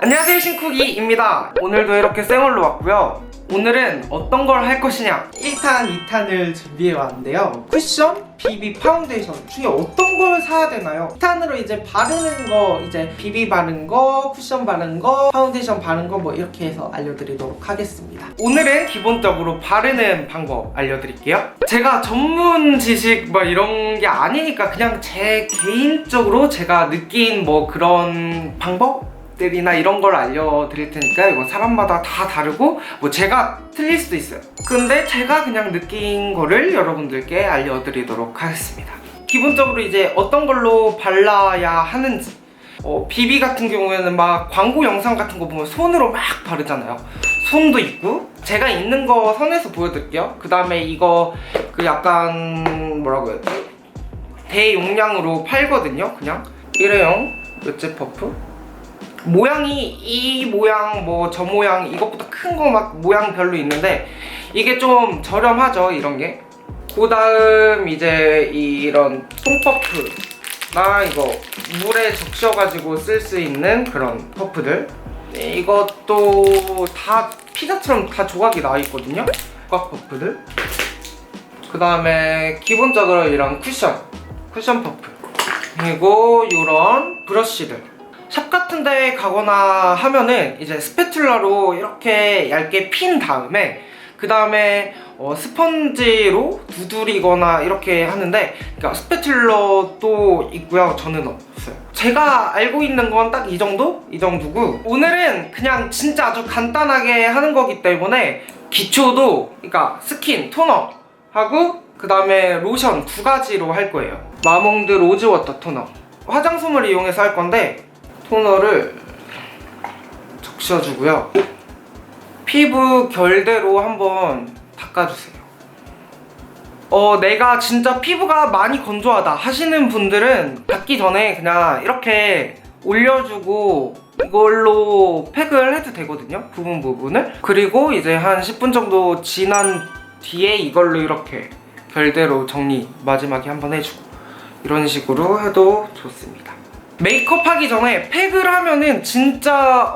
안녕하세요, 신쿡이입니다. 오늘도 이렇게 생얼로 왔고요. 오늘은 어떤 걸 할 것이냐, 1탄, 2탄을 준비해 왔는데요. 쿠션, 비비 파운데이션 중에 어떤 걸 사야 되나요? 2탄으로 이제 바르는 거, 이제 비비 바른 거, 쿠션 바른 거, 파운데이션 바른 거 뭐 이렇게 해서 알려드리도록 하겠습니다. 오늘은 기본적으로 바르는 방법 알려드릴게요. 제가 전문 지식 뭐 이런 게 아니니까 그냥 제 개인적으로 제가 느낀 뭐 그런 방법? 들이나 이런 걸 알려드릴 테니까 이거 사람마다 다 다르고 뭐 제가 틀릴 수도 있어요. 근데 제가 그냥 느낀 거를 여러분들께 알려드리도록 하겠습니다. 기본적으로 이제 어떤 걸로 발라야 하는지, 비비 같은 경우에는 막 광고 영상 같은 거 보면 손으로 막 바르잖아요. 손도 있고, 제가 있는 거 선에서 보여드릴게요. 그 다음에 이거 그 약간 뭐라고 해야 돼? 대용량으로 팔거든요. 그냥 일회용 옅제 퍼프 모양이 이 모양 뭐 저 모양 이것보다 큰 거 막 모양 별로 있는데 이게 좀 저렴하죠, 이런 게. 그 다음 이제 이런 손퍼프나 이거 물에 적셔가지고 쓸 수 있는 그런 퍼프들, 이것도 다 피자처럼 다 조각이 나와 있거든요. 조각 퍼프들. 그 다음에 기본적으로 이런 쿠션 퍼프, 그리고 이런 브러쉬들. 샵 같은 데 가거나 하면은 이제 스패츌라로 이렇게 얇게 핀 다음에 그 다음에 스펀지로 두드리거나 이렇게 하는데, 그러니까 스패츌러도 있고요. 저는 없어요. 제가 알고 있는 건 딱 이 정도고, 오늘은 그냥 진짜 아주 간단하게 하는 거기 때문에 기초도, 그러니까 스킨, 토너 하고 그 다음에 로션 두 가지로 할 거예요. 마몽드 로즈워터 토너, 화장솜을 이용해서 할 건데 토너를 적셔주고요. 피부 결대로 한번 닦아주세요. 내가 진짜 피부가 많이 건조하다 하시는 분들은 닦기 전에 그냥 이렇게 올려주고 이걸로 팩을 해도 되거든요, 부분을. 그리고 이제 한 10분 정도 지난 뒤에 이걸로 이렇게 결대로 정리 마지막에 한번 해주고, 이런 식으로 해도 좋습니다. 메이크업 하기 전에 팩을 하면은 진짜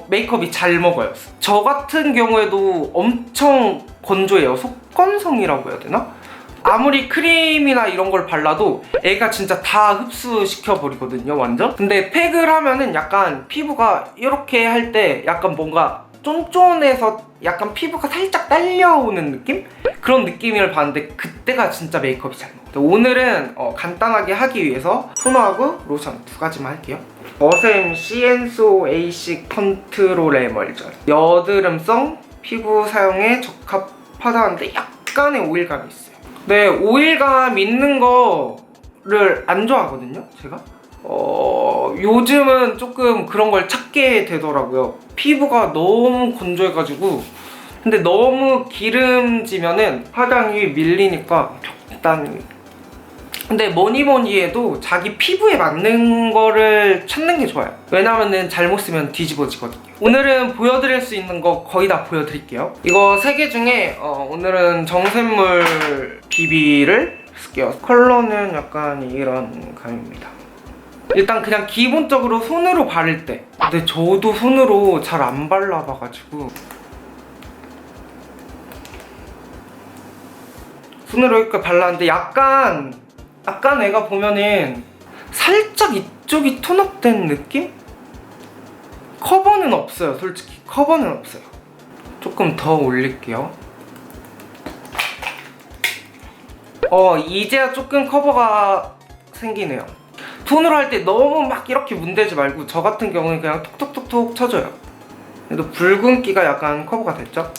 메이크업이 잘 먹어요. 저 같은 경우에도 엄청 건조해요. 속건성이라고 해야 되나? 아무리 크림이나 이런 걸 발라도 애가 진짜 다 흡수시켜 버리거든요, 완전. 근데 팩을 하면은 약간 피부가 이렇게 할 때 약간 뭔가 쫀쫀해서 약간 피부가 살짝 딸려오는 느낌? 그런 느낌을 받는데 그때가 진짜 메이크업이 잘 먹어요. 오늘은 간단하게 하기 위해서 토너하고 로션 두 가지만 할게요. 어셈 시엔소 에이식 컨트롤 에멀전, 여드름성 피부 사용에 적합하다는데 약간의 오일감이 있어요. 네, 오일감 있는 거를 안 좋아하거든요, 제가. 요즘은 조금 그런 걸 찾게 되더라고요. 피부가 너무 건조해가지고. 근데 너무 기름지면은 화장이 밀리니까 적당히. 근데 뭐니 해도 자기 피부에 맞는 거를 찾는 게 좋아요. 왜냐면은 잘못 쓰면 뒤집어지거든요. 오늘은 보여드릴 수 있는 거 거의 다 보여드릴게요. 이거 3개 중에 오늘은 정샘물 비비를 쓸게요. 컬러는 약간 이런 감입니다. 일단 그냥 기본적으로 손으로 바를 때, 근데 저도 손으로 잘 안 발라봐가지고 손으로 이렇게 발랐는데 약간 애가 보면은 살짝 이쪽이 톤업된 느낌? 커버는 없어요. 솔직히 커버는 없어요. 조금 더 올릴게요. 이제야 조금 커버가 생기네요. 손으로 할 때 너무 막 이렇게 문대지 말고 저 같은 경우는 그냥 톡톡톡톡 쳐줘요. 그래도 붉은기가 약간 커버가 됐죠?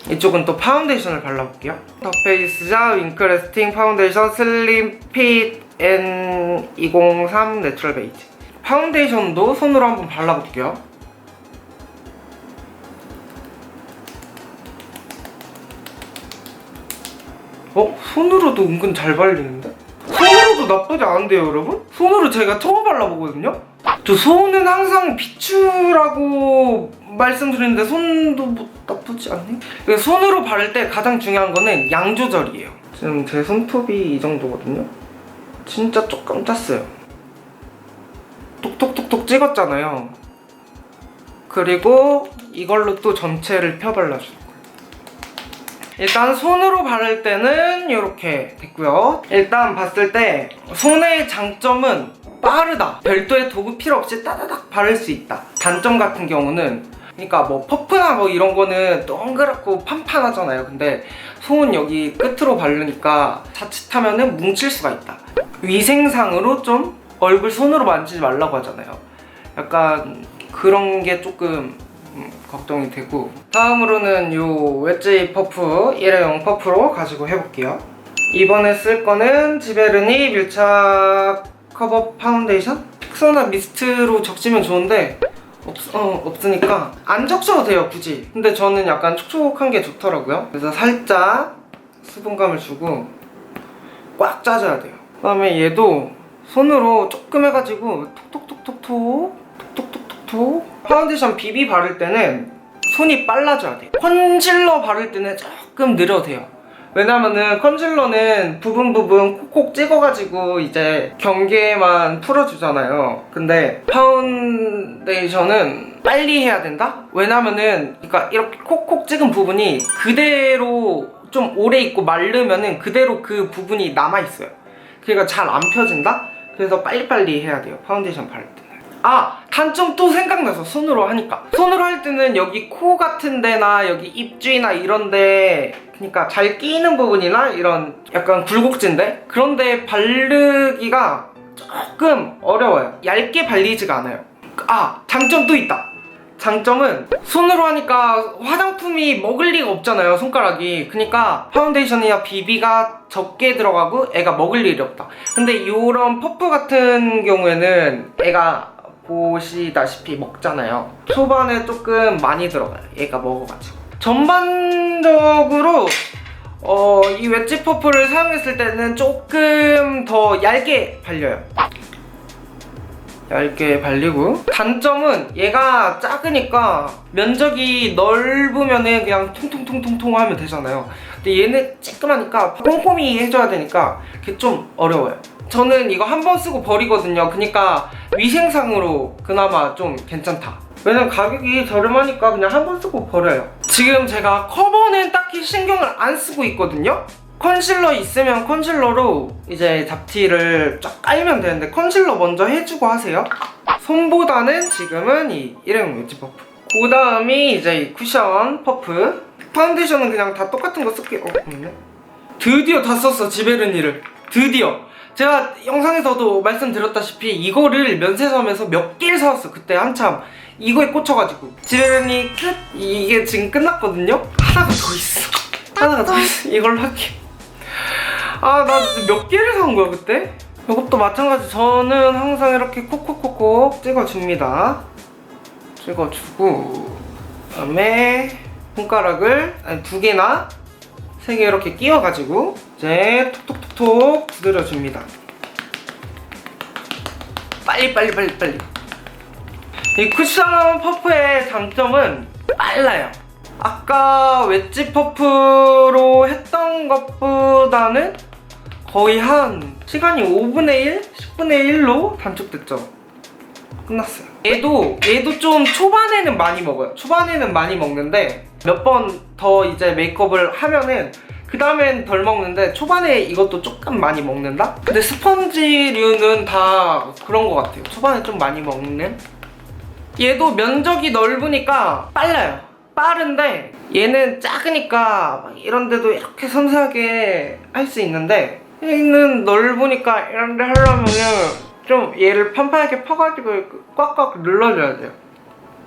이쪽은 또 파운데이션을 발라볼게요. 더 페이스자 윙크 레스팅 파운데이션 슬림 핏 N203 내추럴 베이지. 파운데이션도 손으로 한번 발라볼게요. 손으로도 은근 잘 발리는데? 손으로도 나쁘지 않은데요, 여러분? 손으로 제가 처음 발라보거든요? 저 손은 항상 비추라고 말씀드리는데 손도 뭐 나쁘지 않네? 손으로 바를 때 가장 중요한 거는 양 조절이에요. 지금 제 손톱이 이 정도거든요? 진짜 조금 짰어요. 톡톡톡톡 찍었잖아요. 그리고 이걸로 또 전체를 펴발라주는 거예요. 일단 손으로 바를 때는 이렇게 됐고요. 일단 봤을 때 손의 장점은 빠르다. 별도의 도구 필요 없이 따다닥 바를 수 있다. 단점 같은 경우는 그러니까 뭐 퍼프나 뭐 이런 거는 동그랗고 판판하잖아요. 근데 손 여기 끝으로 바르니까 자칫하면은 뭉칠 수가 있다. 위생상으로 좀 얼굴 손으로 만지지 말라고 하잖아요. 약간 그런 게 조금 걱정이 되고, 다음으로는 요 웨지 퍼프 일회용 퍼프로 가지고 해볼게요. 이번에 쓸 거는 지베르니 밀착 커버 파운데이션? 픽서나 미스트로 적시면 좋은데 없으니까 안 적셔도 돼요, 굳이. 근데 저는 약간 촉촉한 게 좋더라고요. 그래서 살짝 수분감을 주고 꽉 짜줘야 돼요. 그 다음에 얘도 손으로 조금 해가지고 톡톡톡톡 파운데이션 BB 바를 때는 손이 빨라져야 돼요. 컨실러 바를 때는 조금 느려도 돼요. 왜냐면은 컨실러는 부분 콕콕 찍어가지고 이제 경계만 풀어주잖아요. 근데 파운데이션은 빨리 해야 된다? 왜냐면은 그러니까 이렇게 콕콕 찍은 부분이 그대로 좀 오래 있고 마르면은 그대로 그 부분이 남아있어요. 그러니까 잘 안 펴진다? 그래서 빨리빨리 해야 돼요, 파운데이션 바를 때는. 아! 단점 또 생각나서, 손으로 하니까. 손으로 할 때는 여기 코 같은 데나 여기 입주위나 이런데, 그러니까 잘 끼이는 부분이나 이런 약간 굴곡진데? 그런데 바르기가 조금 어려워요. 얇게 발리지가 않아요. 아! 장점 또 있다! 장점은 손으로 하니까 화장품이 먹을 리가 없잖아요, 손가락이. 그러니까 파운데이션이나 BB가 적게 들어가고 애가 먹을 일이 없다. 근데 이런 퍼프 같은 경우에는 애가 보시다시피 먹잖아요. 초반에 조금 많이 들어가요, 얘가 먹어가지고. 전반적으로 이 웨지 퍼프를 사용했을 때는 조금 더 얇게 발려요. 얇게 발리고, 단점은 얘가 작으니까 면적이 넓으면은 그냥 통통통통통 하면 되잖아요. 근데 얘는 쬐끔하니까 꼼꼼히 해줘야 되니까 그게 좀 어려워요. 저는 이거 한 번 쓰고 버리거든요. 그러니까 위생상으로 그나마 좀 괜찮다. 왜냐면 가격이 저렴하니까 그냥 한 번 쓰고 버려요. 지금 제가 커버는 딱히 신경을 안 쓰고 있거든요. 컨실러 있으면 컨실러로 이제 잡티를 쫙 깔면 되는데 컨실러 먼저 해주고 하세요. 손보다는 지금은 이 일회용 웨지 퍼프, 그 다음이 이제 이 쿠션 퍼프. 파운데이션은 그냥 다 똑같은 거 쓸게요. 드디어 다 썼어, 지베르니를. 드디어. 제가 영상에서도 말씀드렸다시피 이거를 면세점에서 몇 개를 사왔어. 그때 한참 이거에 꽂혀가지고. 지베르니 끝! 이게 지금 끝났거든요? 하나가 더 있어. 하나가 더 있어. 이걸로 할게. 아, 나 몇 개를 사온 거야 그때? 이것도 마찬가지. 저는 항상 이렇게 콕콕콕콕 찍어줍니다. 찍어주고, 그 다음에 손가락을 두 개나 세 개 이렇게 끼워가지고 이제 톡톡톡톡 두드려줍니다. 빨리. 이 쿠션 퍼프의 장점은 빨라요. 아까 웨지 퍼프로 했던 것보다는 거의 한 시간이 5분의 1? 10분의 1로 단축됐죠. 끝났어요. 얘도 좀 초반에는 많이 먹어요. 초반에는 많이 먹는데 몇 번 더 이제 메이크업을 하면은 그 다음엔 덜 먹는데 초반에 이것도 조금 많이 먹는다? 근데 스펀지류는 다 그런 것 같아요. 초반에 좀 많이 먹는? 얘도 면적이 넓으니까 빨라요. 빠른데 얘는 작으니까 막 이런 데도 이렇게 섬세하게 할 수 있는데, 얘는 넓으니까 이런 데 하려면은 좀 얘를 판판하게 펴가지고 꽉꽉 눌러줘야 돼요.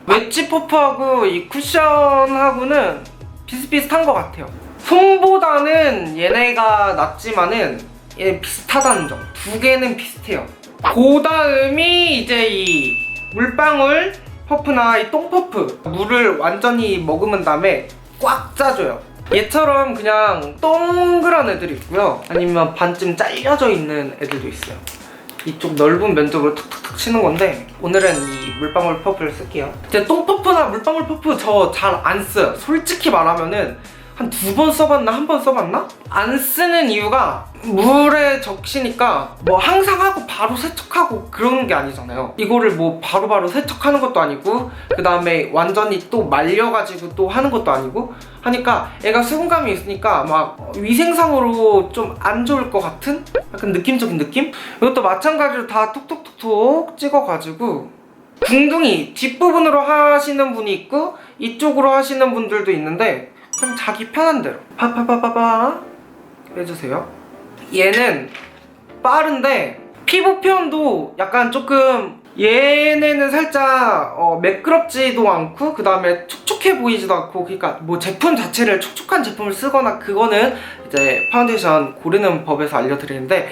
웨지 퍼프하고 이 쿠션하고는 비슷비슷한 것 같아요. 손보다는 얘네가 낫지만은 얘 비슷하다는 점. 두 개는 비슷해요. 그 다음이 이제 이 물방울 퍼프나 이 똥퍼프. 물을 완전히 머금은 다음에 꽉 짜줘요. 얘처럼 그냥 동그란 애들이 있고요, 아니면 반쯤 잘려져 있는 애들도 있어요. 이쪽 넓은 면적으로 툭툭툭 치는 건데 오늘은 이 물방울 퍼프를 쓸게요. 제가 똥퍼프나 물방울 퍼프 저 잘 안 써요. 솔직히 말하면은 한 2번 써봤나? 1번 써봤나? 안 쓰는 이유가 물에 적시니까 뭐 항상 하고 바로 세척하고 그러는 게 아니잖아요. 이거를 뭐 바로바로 세척하는 것도 아니고 그 다음에 완전히 또 말려가지고 또 하는 것도 아니고 하니까 애가 수분감이 있으니까 막 위생상으로 좀 안 좋을 것 같은 약간 느낌적인 느낌? 이것도 마찬가지로 다 톡톡톡톡 찍어가지고 궁둥이 뒷부분으로 하시는 분이 있고 이쪽으로 하시는 분들도 있는데 그냥 자기 편한 대로 파파파파파 해주세요. 얘는 빠른데 피부 표현도 약간 조금 얘네는 살짝 매끄럽지도 않고 그 다음에 촉촉해 보이지도 않고 그러니까 뭐 제품 자체를 촉촉한 제품을 쓰거나 그거는 이제 파운데이션 고르는 법에서 알려드리는데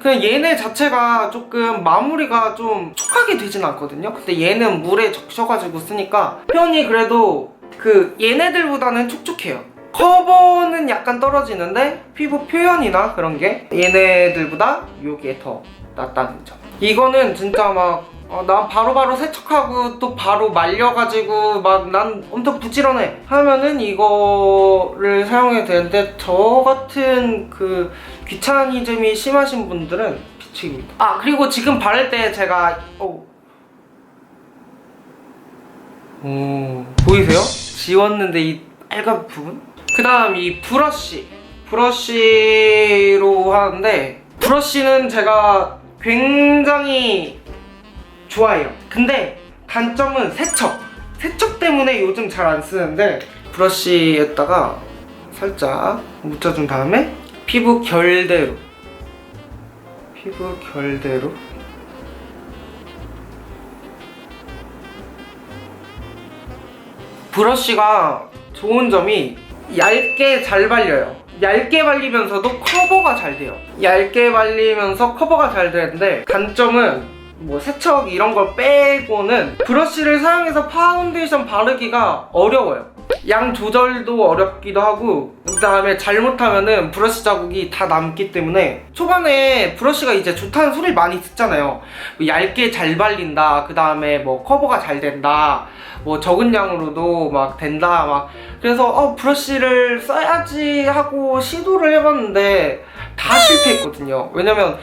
그냥 얘네 자체가 조금 마무리가 좀 촉하게 되진 않거든요. 근데 얘는 물에 적셔가지고 쓰니까 표현이 그래도 그 얘네들보다는 촉촉해요. 커버는 약간 떨어지는데 피부 표현이나 그런 게 얘네들보다 요게 더 낫다는 점. 이거는 진짜 막 난 바로바로 세척하고 또 바로 말려가지고 막 난 엄청 부지런해 하면은 이거를 사용해야 되는데 저 같은 그 귀차니즘이 심하신 분들은 비추입니다. 아 그리고 지금 바를 때 제가 보이세요? 지웠는데 이 빨간 부분? 그 다음 이 브러쉬로 하는데 브러쉬는 제가 굉장히 좋아해요. 근데 단점은 세척 때문에 요즘 잘 안 쓰는데 브러쉬에다가 살짝 묻혀준 다음에 피부 결대로 브러쉬가 좋은 점이 얇게 잘 발려요. 얇게 발리면서도 커버가 잘 돼요. 얇게 발리면서 커버가 잘 되는데 단점은 뭐 세척 이런 걸 빼고는 브러쉬를 사용해서 파운데이션 바르기가 어려워요. 양 조절도 어렵기도 하고 그 다음에 잘못하면은 브러쉬 자국이 다 남기 때문에 초반에 브러쉬가 이제 좋다는 소리를 많이 듣잖아요. 뭐 얇게 잘 발린다, 그 다음에 뭐 커버가 잘 된다, 뭐 적은 양으로도 막 된다 막 그래서 브러쉬를 써야지 하고 시도를 해봤는데 다 실패했거든요. 왜냐면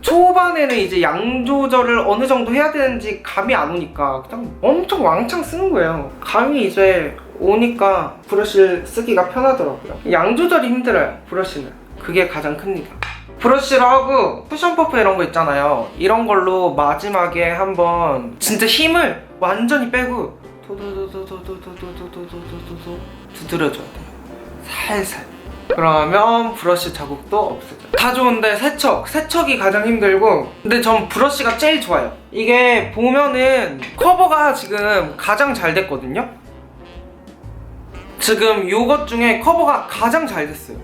초반에는 이제 양 조절을 어느 정도 해야 되는지 감이 안 오니까 그냥 엄청 왕창 쓰는 거예요. 감이 이제 오니까 브러쉬를 쓰기가 편하더라고요. 양 조절이 힘들어요, 브러쉬는. 그게 가장 큽니다. 브러쉬로 하고 쿠션 퍼프 이런 거 있잖아요. 이런 걸로 마지막에 한번 진짜 힘을 완전히 빼고 두드려줘야 돼요. 살살. 그러면 브러쉬 자국도 없어져요. 다 좋은데 세척이 가장 힘들고 근데 전 브러쉬가 제일 좋아요. 이게 보면은 커버가 지금 가장 잘 됐거든요. 지금 요것 중에 커버가 가장 잘 됐어요.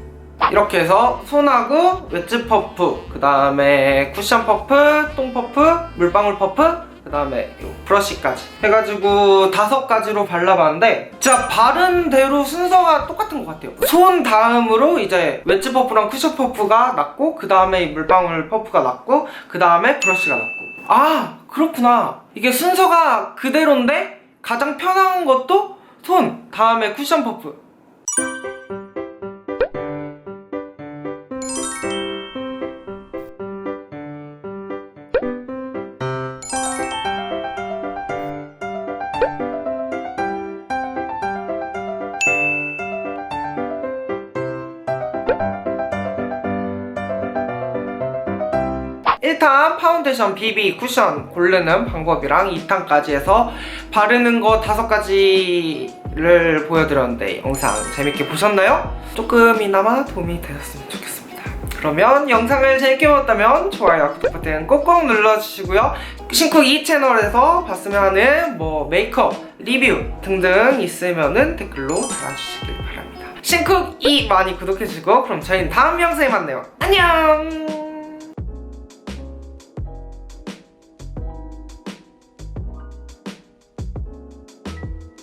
이렇게 해서 손하고 웨지 퍼프, 그 다음에 쿠션 퍼프, 똥 퍼프, 물방울 퍼프, 그 다음에 브러쉬까지 해가지고 5가지로 발라봤는데 진짜 바른 대로 순서가 똑같은 것 같아요. 손 다음으로 이제 웨지 퍼프랑 쿠션 퍼프가 났고 그 다음에 물방울 퍼프가 났고 그 다음에 브러쉬가 났고 아 그렇구나. 이게 순서가 그대로인데 가장 편한 것도 손 다음에 쿠션 퍼프. 일단 파운데이션, BB, 쿠션 고르는 방법이랑 2탄까지 해서 바르는 거 5가지를 보여드렸는데 영상 재밌게 보셨나요? 조금이나마 도움이 되셨으면 좋겠습니다. 그러면 영상을 재밌게 보셨다면 좋아요, 구독 버튼 꼭꼭 눌러주시고요. 신쿡 이 채널에서 봤으면 하는 뭐 메이크업, 리뷰 등등 있으면은 댓글로 달아주시길 바랍니다. 신쿡 이 많이 구독해주시고 그럼 저희는 다음 영상에 만나요. 안녕!